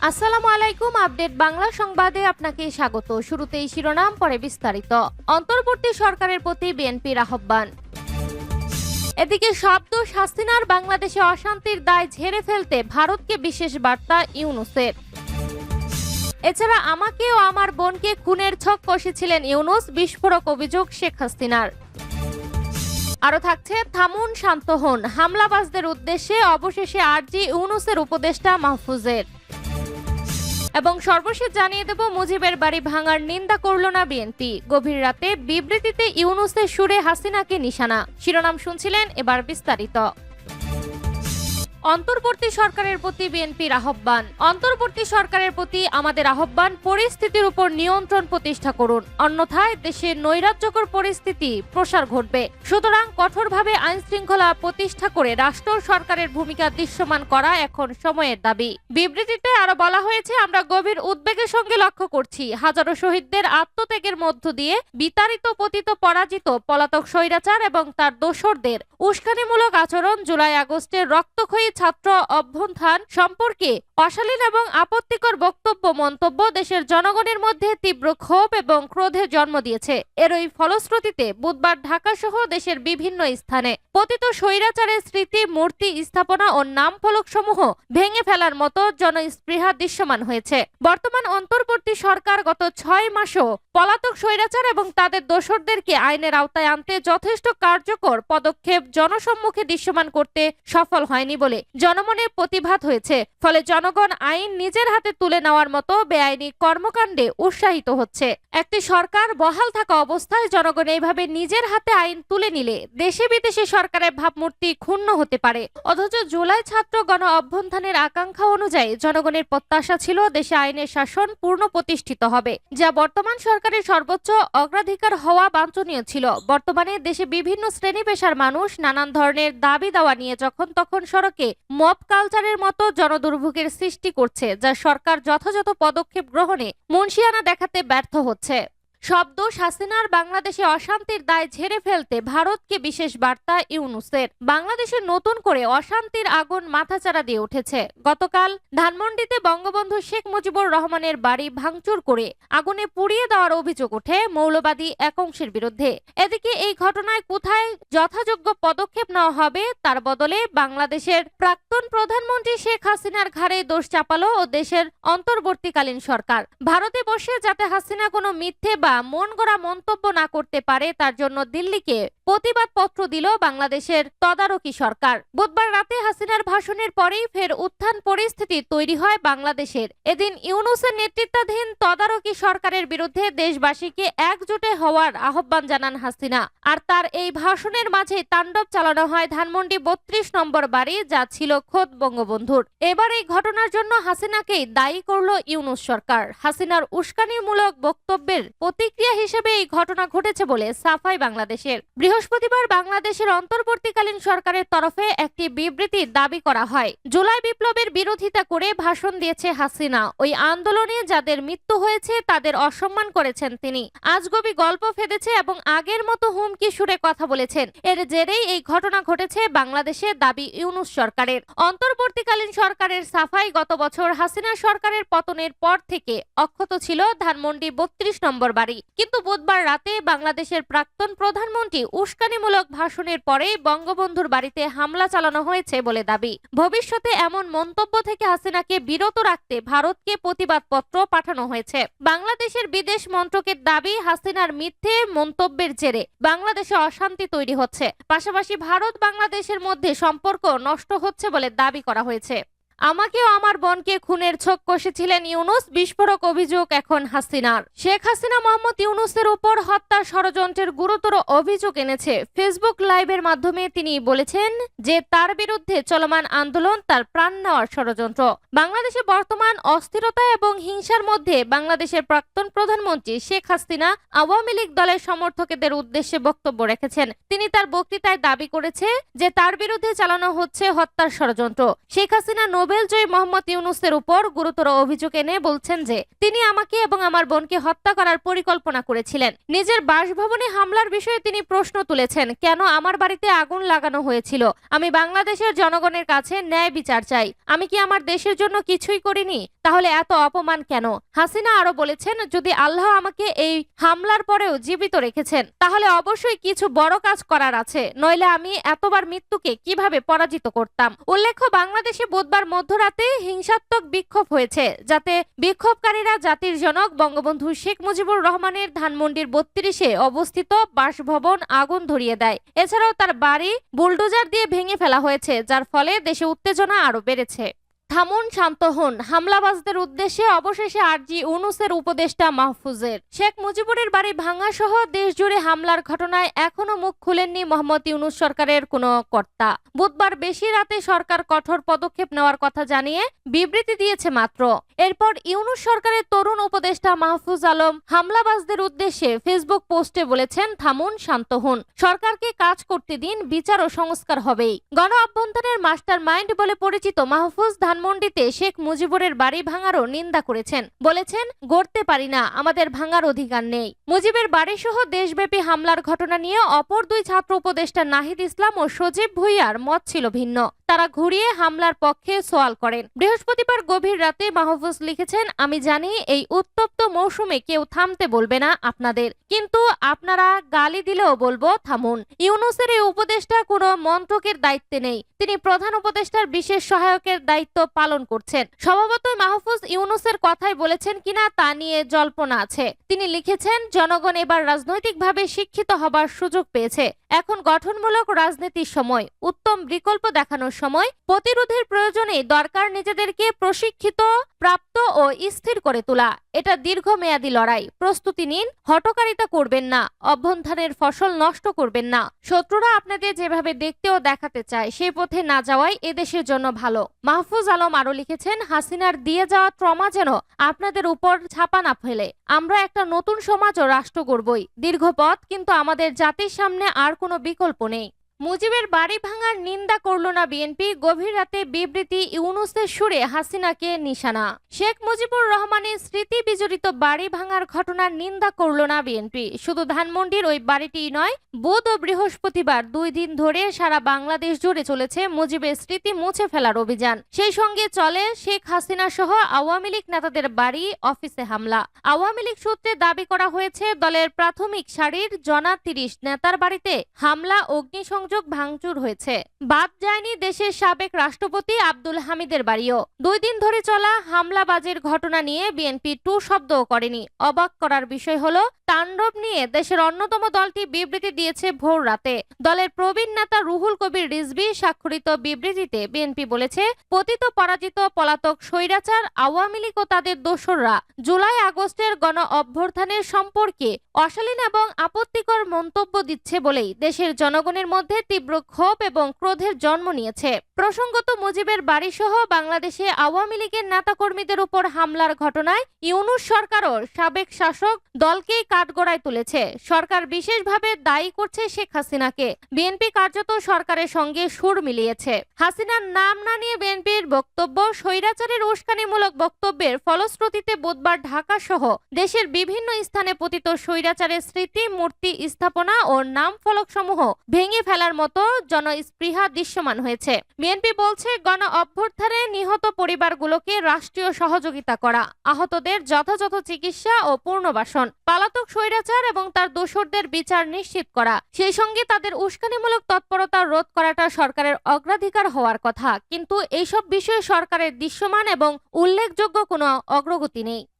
আসসালামু আলাইকুম। আপডেট বাংলা সংবাদে আপনাকে স্বাগত। শুরুতেই শিরোনাম, পরে বিস্তারিত। অন্তর্বর্তী সরকারের প্রতি বিএনপির আহ্বান। এদিকে শব্দ হাসিনার বাংলাদেশে অশান্তির দায় ঝেড়ে ফেলতে ভারতকে বিশেষ বার্তা ইউনূসের। এছাড়া আমাকে ও আমার বোনকে খুনের ছক কষেছিলেন ইউনূস, বিস্ফোরক অভিযোগ শেখ হাসিনার। আরো থাকছে, থামুন, শান্ত হন, হামলাবাজদের উদ্দেশ্যে অবশেষে আরজি ইউনূসের উপদেষ্টা মাহফুজের। এবং সর্বশেষ জানিয়ে দেব, মুজিবের বাড়ি ভাঙার নিন্দা করল না বিএনপি। গভীর রাতে বিবৃতিতে ইউনূসের সুরে হাসিনাকে নিশানা। শিরোনাম শুনছিলেন, এবার বিস্তারিত। অন্তর্বর্তী সরকারের প্রতি বিএনপির আহ্বান। অন্তর্বর্তী সরকারের প্রতি আমাদের আহ্বান, পরিস্থিতির উপর নিয়ন্ত্রণ প্রতিষ্ঠা করুন, অন্যথায় দেশে নৈরাজ্যকর পরিস্থিতি প্রসার ঘটবে। সুতরাং কঠোরভাবে আইন শৃঙ্খলা প্রতিষ্ঠা করে রাষ্ট্র সরকারের ভূমিকা দৃশ্যমান করা এখন সময়ের দাবি। বিবৃতিতে আরো বলা হয়েছে, আমরা গভীর উদ্বেগের সঙ্গে লক্ষ্য করছি হাজারো শহীদদের আত্মত্যাগের মধ্য দিয়ে বিতাড়িত, পতিত, পরাজিত, পলাতক স্বৈরাচার এবং তার দোসরদের উস্কানিমূলক আচরণ, জুলাই আগস্টের রক্তক্ষয়ী ছাত্র অভ্যুত্থান সম্পর্কে অশালীন এবং আপত্তিকর বক্তব্য, মন্তব্য দেশের জনগণের মধ্যে তীব্র ক্ষোভ এবং ক্রোধের জন্ম দিয়েছে। এরই ফলশ্রুতিতে বুধবার ঢাকা সহ দেশের বিভিন্ন স্থানে পতিত স্বৈরাচারের স্মৃতি মূর্তি স্থাপনা ও নাম ফলক সমূহ ভেঙে ফেলার মতো জনস্পৃহা দৃশ্যমান হয়েছে। বর্তমান অন্তর্বর্তী সরকার গত 6 মাসও পলাতক স্বৈরাচার এবং তাদের দোসরদেরকে আইনের আওতায় আনতে যথেষ্ট কার্যকর পদক্ষেপ জনসম্মুখে দৃশ্যমান করতে সফল হয়নি বলে জনমনে প্রতিভাত হয়েছে। ফলে জনগণ আইন নিজের হাতে তুলে নেওয়ার মতো বেআইনি কর্মকাণ্ডে উৎসাহিত হচ্ছে। একটি সরকার বহাল থাকা অবস্থায় জনগণ এইভাবে নিজের হাতে আইন তুলে নিলে দেশে বিদেশে সরকারের ভাবমূর্তি ক্ষুণ্ণ হতে পারে। অথচ জুলাই ছাত্র গণ অভ্যুত্থানের আকাঙ্ক্ষা অনুযায়ী জনগণের প্রত্যাশা ছিল দেশে আইনের শাসন পূর্ণ প্রতিষ্ঠিত হবে, যা বর্তমান সরকারের সর্বোচ্চ অগ্রাধিকার হওয়া বাঞ্ছনীয় ছিল। বর্তমানে দেশে বিভিন্ন শ্রেণী পেশার মানুষ নানান ধরনের দাবি দাওয়া নিয়ে যখন তখন সড়কে মব কালচারের মতো জনদুর্ভোগের সৃষ্টি করছে, যা সরকার যথাযথ পদক্ষেপ গ্রহণে মুনশিয়ানা দেখাতে ব্যর্থ হচ্ছে। শব্দ হাসিনার বাংলাদেশে অশান্তির দায় ঝেড়ে ফেলতে ভারতকে বিশেষ বার্তা ইউনূসের। বাংলাদেশে নতুন করে অশান্তির আগুন মাথাচাড়া দিয়ে উঠেছে। গতকাল ধানমন্ডিতে বঙ্গবন্ধু শেখ মুজিবুর রহমানের বাড়ি ভাঙচুর করে আগুনে পুড়িয়ে দেওয়ার অভিযোগ ওঠে মৌলবাদী এক অংশের বিরুদ্ধে। এদিকে এই ঘটনায় কোথায় যথাযোগ্য পদক্ষেপ নেওয়া হবে তার বদলে বাংলাদেশের প্রাক্তন প্রধানমন্ত্রী শেখ হাসিনার ঘাড়ে দোষ চাপালো ও দেশের অন্তর্বর্তীকালীন সরকার। ভারতে বসে যাতে হাসিনা কোনো মিথ্যে বা মন গড়া মন্তব্য না করতে পারে তার জন্য দিল্লিকে প্রতিবাদ পত্র দিল বাংলাদেশের তদারকি সরকার। বুধবার রাতে হাসিনার ভাষণের পরেই ফের উত্থান পরিস্থিতি তৈরি হয় বাংলাদেশের। এদিন ইউনূসের নেতৃত্বাধীন তদারকি সরকারের বিরুদ্ধে দেশবাসীকে একজোটে হওয়ার আহ্বান জানান হাসিনা। আর তার এই ভাষণের মাঝে তাণ্ডব চালানো হয় ধানমন্ডি 32 নম্বর বাড়ি, যা ছিল খোদ বঙ্গবন্ধুর। এবার এই ঘটনার জন্য হাসিনাকেই দায়ী করল ইউনূস সরকার। হাসিনার উস্কানিমূলক বক্তব্যের প্রতিক্রিয়া হিসেবে এই ঘটনা ঘটেছে বলে সাফাই বাংলাদেশের। বৃহস্পতিবার বাংলাদেশের অন্তর্বর্তীকালীন সরকারের তরফে একটি বিবৃতির দাবি করা হয়। জুলাই বিপ্লবের বিরোধিতা করে ভাষণ দিয়েছে হাসিনা। ওই আন্দোলনে যাদের মৃত্যু হয়েছে তাদের অসম্মান করেছেন তিনি। আজগবি গল্প ফেঁদেছে এবং আগের মতো হুমকি সুরে কথা বলেছেন। এর জেরেই এই ঘটনা ঘটেছে বাংলাদেশে, দাবি ইউনূস সরকারের। অন্তর্বর্তীকালীন সরকারের সাফাই, গত বছর হাসিনা সরকারের পতনের পর থেকে অক্ষত ছিল ধানমন্ডি 32 নম্বর বাড়ি। কিন্তু বুধবার রাতে বাংলাদেশের প্রাক্তন প্রধানমন্ত্রী উস্কানিমূলক ভাষণের পরে বঙ্গবন্ধুর বাড়িতে হামলা চালানো হয়েছে বলে দাবি। ভবিষ্যতে এমন মন্তব্য থেকে হাসিনাকে বিরত রাখতে ভারতকে প্রতিবাদপত্র পাঠানো হয়েছে। বাংলাদেশের বিদেশ মন্ত্রকের দাবি, হাসিনার মিথ্যে মন্তব্যের জেরে বাংলাদেশে অশান্তি তৈরি হচ্ছে, পাশাপাশি ভারত বাংলাদেশের মধ্যে সম্পর্ক নষ্ট হচ্ছে বলে দাবি করা হয়েছে। আমাকে ও আমার বোনকে খুনের ছক কষেছিলেন ইউনূস, বিস্ফোরক অভিযোগ এখন হাসিনার। শেখ হাসিনা মোহাম্মদ ইউনূসের উপর হত্যার ষড়যন্ত্রের গুরুতর অভিযোগ এনেছে। ফেসবুক লাইভের মাধ্যমে তিনি বলেছেন যে তার বিরুদ্ধে চলমান আন্দোলন তার প্রাণ নেওয়ার ষড়যন্ত্র। বাংলাদেশে বর্তমান অস্থিরতা এবং হিংসার মধ্যে বাংলাদেশের প্রাক্তন প্রধানমন্ত্রী শেখ হাসিনা আওয়ামী লীগ দলের সমর্থকদের উদ্দেশ্যে বক্তব্য রেখেছেন। তিনি তার বক্তৃতায় দাবি করেছে যে তার বিরুদ্ধে চালানো হচ্ছে হত্যার ষড়যন্ত্র। শেখ হাসিনা নোবেল নোবেলজয়ী মোহাম্মদ ইউনূসের উপর গুরুতর অভিযোগ এনে বলছেন যে তিনি আমাকে এবং আমার বোনকে হত্যা করার পরিকল্পনা করেছিলেন। নিজের বাসভবনে হামলার বিষয়ে তিনি প্রশ্ন তুলেছেন, কেন আমার বাড়িতে আগুন লাগানো হয়েছিল? আমি বাংলাদেশের জনগণের কাছে ন্যায় বিচার চাই। আমি কি আমার দেশের জন্য কিছুই করিনি? তাহলে এত অপমান কেন? হাসিনা আরো বলেছেন, যদি আল্লাহ আমাকে এই হামলার পরেও জীবিত রেখেছেন তাহলে অবশ্যই কিছু বড় কাজ করার আছে, নইলে আমি এতবার মৃত্যুকে কিভাবে পরাজিত করতাম। উল্লেখ্য, বাংলাদেশে বুধবার মধ্যরাতে হিংসাত্মক বিক্ষোভ হয়েছে, যাতে বিক্ষোভকারীরা জাতির জনক বঙ্গবন্ধু শেখ মুজিবুর রহমানের ধানমন্ডির ৩২-এ অবস্থিত বাসভবন আগুন ধরিয়ে দেয়। এছাড়াও তার বাড়ি বুলডোজার দিয়ে ভেঙে ফেলা হয়েছে, যার ফলে দেশে উত্তেজনা আরো বেড়েছে। থামুন, শান্ত হন, হামলাবাজদের উদ্দেশ্যে অবশেষে আরজি ইউনূসের উপদেষ্টা মাহফুজের। শেখ মুজিবুরের বাড়ি ভাঙা সহ দেশজুড়ে হামলার ঘটনায় এখনো মুখ খুলেননি মোহাম্মদ ইউনূস সরকারের কোনো কর্তা। বুধবার বেশি রাতে সরকার কঠোর পদক্ষেপ নেওয়ার কথা জানিয়ে বিবৃতি দিয়েছে মাত্র। এরপর ইউনূস সরকারের তরুণ উপদেষ্টা মাহফুজ আলম হামলাবাজদের উদ্দেশ্যে ফেসবুক পোস্টে বলেছেন, থামুন, শান্ত হন, সরকারকে কাজ করতে দিন, বিচার ও সংস্কার হবেই। গণ অভ্যন্তরের মাস্টার মাইন্ড বলে পরিচিত মাহফুজ ধানমন্ডিতে শেখ মুজিবুরের বাড়ি ভাঙারও নিন্দা করেছেন। বলেছেন, গড়তে পারি না, আমাদের ভাঙার অধিকার নেই। মুজিবের বাড়ি সহ দেশব্যাপী হামলার ঘটনা নিয়ে অপর দুই ছাত্র উপদেষ্টা নাহিদ ইসলাম ও সজীব ভুঁইয়ার মত ছিল ভিন্ন। তারা ঘুরিয়ে হামলার পক্ষে সওয়াল করেন। বৃহস্পতিবার গভীর রাতে মাহফুজ লিখেছেন, আমি জানি এই উত্তপ্ত মৌসুমে কেউ থামতে বলবে না আপনাদের, কিন্তু আপনারা গালি দিলেও বলবো থামুন। ইউনূসের এই উপদেষ্টা কোনো মন্ত্রকের দায়িত্বে নেই, তিনি প্রধান উপদেষ্টার বিশেষ সহায়কের দায়িত্ব পালন করছেন। স্বভাবতই মাহফুজ ইউনূসের কথাই বলেছেন কিনা তা নিয়ে জল্পনা আছে। তিনি লিখেছেন, জনগণ এবার রাজনৈতিকভাবে শিক্ষিত হবার সুযোগ পেয়েছে, এখন গঠনমূলক রাজনীতির সময়, উত্তম বিকল্প দেখানোর সময়। প্রতিরোধের প্রয়োজনে দরকার নিজেদেরকে প্রশিক্ষিত, প্রাপ্ত ও স্থির করে তোলা। এটা দীর্ঘমেয়াদী লড়াই, প্রস্তুতি নিন, হঠকারিতা করবেন না, অভ্যন্তরের ফসল নষ্ট করবেন না। শত্রুরা আপনাদের যেভাবে দেখতে ও দেখাতে চায় সেই পথে না যাওয়াই এদেশের জন্য ভালো। মাহফুজ আলম আরো লিখেছেন, হাসিনার দিয়ে যাওয়া ট্রমা যেন আপনাদের উপর ছাপা না ফেলে। আমরা একটা নতুন সমাজ ও রাষ্ট্র গড়বই। দীর্ঘ পথ, কিন্তু আমাদের জাতির সামনে আর কোনো বিকল্প নেই। মুজিবের বাড়ি ভাঙার নিন্দা করল না বিএনপি, গভীর রাতে বিবৃতি ইউনূসের সুরে হাসিনাকে নিশানা। শেখ মুজিবুর রহমানের স্মৃতি বিজড়িত বাড়ি ভাঙার ঘটনার নিন্দা করল না বিএনপি। শুধু ধানমন্ডির ওই বাড়িটিই নয়, বুধ ও বৃহস্পতিবার 2 দিন ধরে সারা বাংলাদেশ জুড়ে চলেছে মুজিবের স্মৃতি মুছে ফেলার অভিযান। সেই সঙ্গে চলে শেখ হাসিনা সহ আওয়ামী লীগ নেতাদের বাড়ি, অফিসে হামলা। আওয়ামী লীগ সূত্রে দাবি করা হয়েছে, দলের প্রাথমিক সারির জনা 30 নেতার বাড়িতে হামলা, অগ্নিসংযোগ, ভাঙচুর হয়েছে। বাদ যায়নি দেশের সাবেক রাষ্ট্রপতি আব্দুল হামিদের বাড়িও। 2 দিন ধরে চলা হামলাবাজের ঘটনা নিয়ে বিএনপি টু শব্দও করেনি। অবাক করার বিষয় হলো, তাণ্ডব নিয়ে দেশের অন্যতম দলটি বিবৃতি দিয়েছে ভোর রাতে। দলের প্রবীণ নেতা রুহুল কবির রিজভী স্বাক্ষরিত বিবৃতিতে বিএনপি বলেছে, পতিত পরাজিত পলাতক স্বৈরাচার আওয়ামী লীগ ও তাদের দোসররা জুলাই আগস্টের গণ অভ্যুত্থানের সম্পর্কে অশালীন এবং আপত্তিকর মন্তব্য দিচ্ছে বলেই দেশের জনগণের মধ্যে তীব্র ক্ষোভ এবং ক্রোধের জন্ম নিয়েছে। প্রসঙ্গত, মুজিবের বাড়ি সহ বাংলাদেশে আওয়ামী লীগের নেতাকর্মীদের উপর হামলার ঘটনায় ইউনূস সরকারও সাবেক শাসক দলকেই কাঠগড়ায় তুলেছে। সরকার বিশেষভাবে দায়ী করছে শেখ হাসিনাকে। বিএনপি কার্যত সরকারের সঙ্গে সুর মিলিয়েছে। হাসিনার নাম না নিয়ে বিএনপির বক্তব্য, স্বৈরাচারের উস্কানিমূলক বক্তব্যের ফলশ্রুতিতে বুধবার ঢাকা সহ দেশের বিভিন্ন স্থানে পতিত স্বৈরাচারের স্মৃতি মূর্তি স্থাপনা ও নাম ফলক সমূহ ভেঙে ফেলার মতো জনস্পৃহা দৃশ্যমান হয়েছে। বিএনপি বলছে, গণ অভ্যুত্থানে নিহত পরিবারগুলোকে রাষ্ট্রীয় সহযোগিতা করা, আহতদের যথাযথ চিকিৎসা ও পুনর্বাসন, পলাতক স্বৈরাচার এবং তার দোসরদের বিচার নিশ্চিত করা, সেই সঙ্গে তাদের উস্কানিমূলক তৎপরতা রোধ করাটা সরকারের অগ্রাধিকার হওয়ার কথা। কিন্তু এইসব বিষয়ে সরকারের দৃশ্যমান এবং উল্লেখযোগ্য কোনো অগ্রগতি নেই।